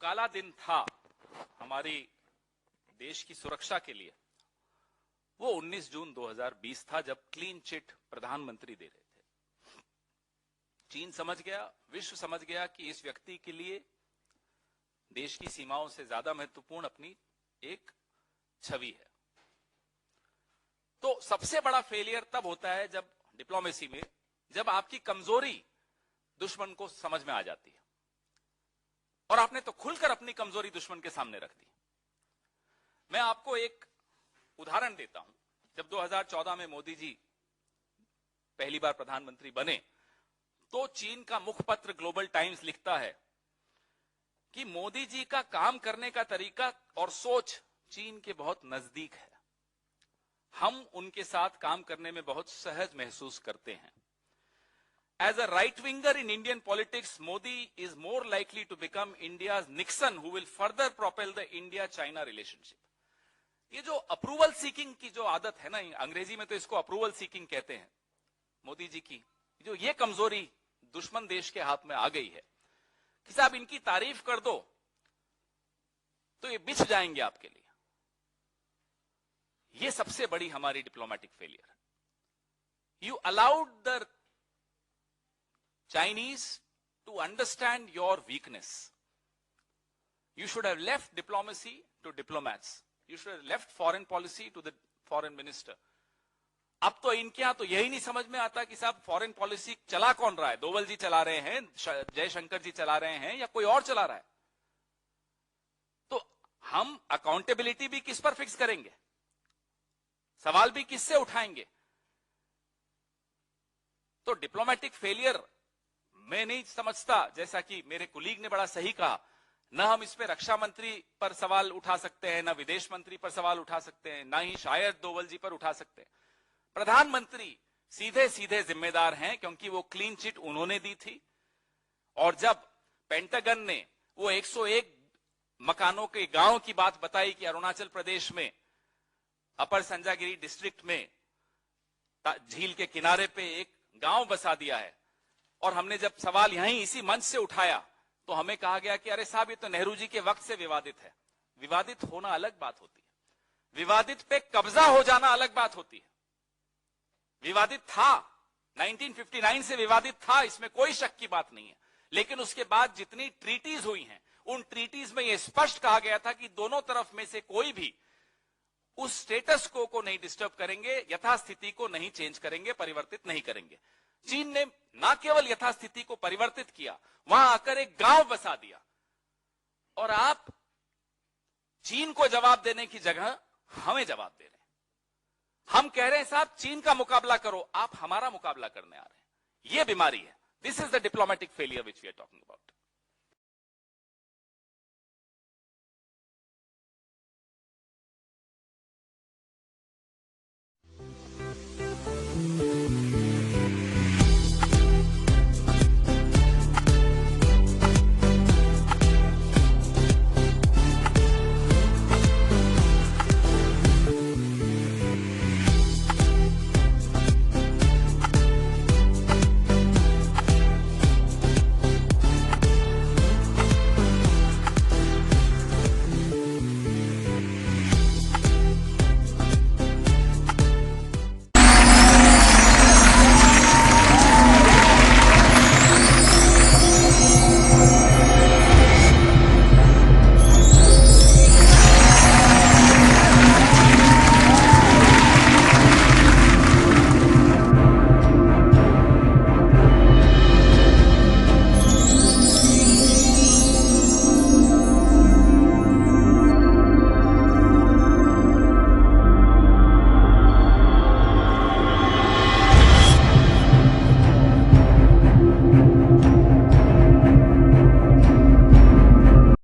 काला दिन था हमारी देश की सुरक्षा के लिए, वो 19 जून 2020 था, जब क्लीन चिट प्रधानमंत्री दे रहे थे। चीन समझ गया, विश्व समझ गया कि इस व्यक्ति के लिए देश की सीमाओं से ज्यादा महत्वपूर्ण अपनी एक छवि है। तो सबसे बड़ा फेलियर तब होता है जब डिप्लोमेसी में, जब आपकी कमजोरी दुश्मन को समझ में आ जाती है, और आपने तो खुलकर अपनी कमजोरी दुश्मन के सामने रख दी। मैं आपको एक उदाहरण देता हूं। जब 2014 में मोदी जी पहली बार प्रधानमंत्री बने, तो चीन का मुखपत्र ग्लोबल टाइम्स लिखता है कि मोदी जी का काम करने का तरीका और सोच चीन के बहुत नजदीक है, हम उनके साथ काम करने में बहुत सहज महसूस करते हैं। As a right winger in Indian politics, Modi is more likely to become India's Nixon, who will further propel the India-China relationship. ये जो अप्रूवल सीकिंग की जो आदत है ना, अंग्रेजी में तो इसको अप्रूवल सीकिंग कहते हैं, मोदी जी की जो ये कमजोरी दुश्मन देश के हाथ में आ गई है कि साहब इनकी तारीफ कर दो तो ये बिछ जाएंगे आपके लिए। ये सबसे बड़ी हमारी डिप्लोमेटिक फेलियर है। You allowed the Chinese to understand your weakness. You should have left diplomacy to diplomats. You should have left foreign policy to the foreign minister. अब तो इनके यहां तो यही नहीं समझ में आता कि साहब फॉरेन पॉलिसी चला कौन रहा है, दोवल जी चला रहे हैं, जयशंकर जी चला रहे हैं, या कोई और चला रहा है। तो हम अकाउंटेबिलिटी भी किस पर फिक्स करेंगे, सवाल भी किससे उठाएंगे। तो डिप्लोमेटिक फेलियर मैं नहीं समझता, जैसा कि मेरे कुलीग ने बड़ा सही कहा, न हम इस पे रक्षा मंत्री पर सवाल उठा सकते हैं, न विदेश मंत्री पर सवाल उठा सकते हैं, न ही शायद दोवल जी पर उठा सकते हैं। प्रधानमंत्री सीधे सीधे जिम्मेदार हैं, क्योंकि वो क्लीन चिट उन्होंने दी थी। और जब पेंटागन ने वो 101 मकानों के गांव की बात बताई कि अरुणाचल प्रदेश में अपर संजागिरी डिस्ट्रिक्ट में झील के किनारे पे एक गांव बसा दिया है, और हमने जब सवाल यहीं इसी मंच से उठाया तो हमें कहा गया कि अरे साहब ये तो नेहरू जी के वक्त से विवादित है। विवादित होना अलग बात होती है, विवादित पे कब्जा हो जाना अलग बात होती है। विवादित था, 1959 से विवादित था, इसमें कोई शक की बात नहीं है। लेकिन उसके बाद जितनी ट्रीटीज हुई हैं, उन ट्रीटीज में यह स्पष्ट कहा गया था कि दोनों तरफ में से कोई भी उस स्टेटस को नहीं डिस्टर्ब करेंगे, यथास्थिति को नहीं चेंज करेंगे, परिवर्तित नहीं करेंगे। चीन ने न केवल यथास्थिति को परिवर्तित किया, वहां आकर एक गांव बसा दिया, और आप चीन को जवाब देने की जगह हमें जवाब दे रहे हैं। हम कह रहे हैं साहब चीन का मुकाबला करो, आप हमारा मुकाबला करने आ रहे हैं। यह बीमारी है। This is the diplomatic failure which we are talking about.